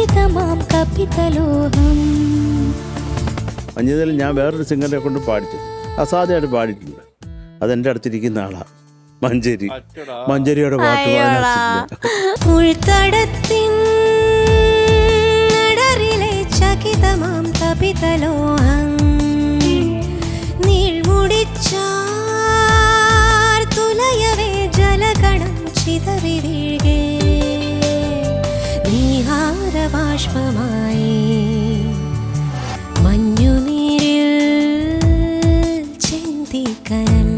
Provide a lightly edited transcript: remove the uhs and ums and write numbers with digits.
ചകിതമാം കപിതലോഹം. മഞ്ഞുതൽ ഞാൻ വേറൊരു സിംഗറിനെ കൊണ്ട് പാടിച്ചു, അസാധ്യമായിട്ട് പാടിയിട്ടുണ്ട്. അതെൻ്റെ അടുത്തിരിക്കുന്ന ആളാണ് മഞ്ചരിയുടെ പാട്ട് പാടാൻ. ഉൾത്തടത്തിൻ അടരിലെ ചകിതമാം കപിതലോഹം. നീൾമുടിച്ചാർ തുലയവേ ജലഗണം ചിതറി വീഴേ. നീഹാരബാഷ്പമായി മഞ്ഞുനീരിൽ ചെന്തി കനൽ.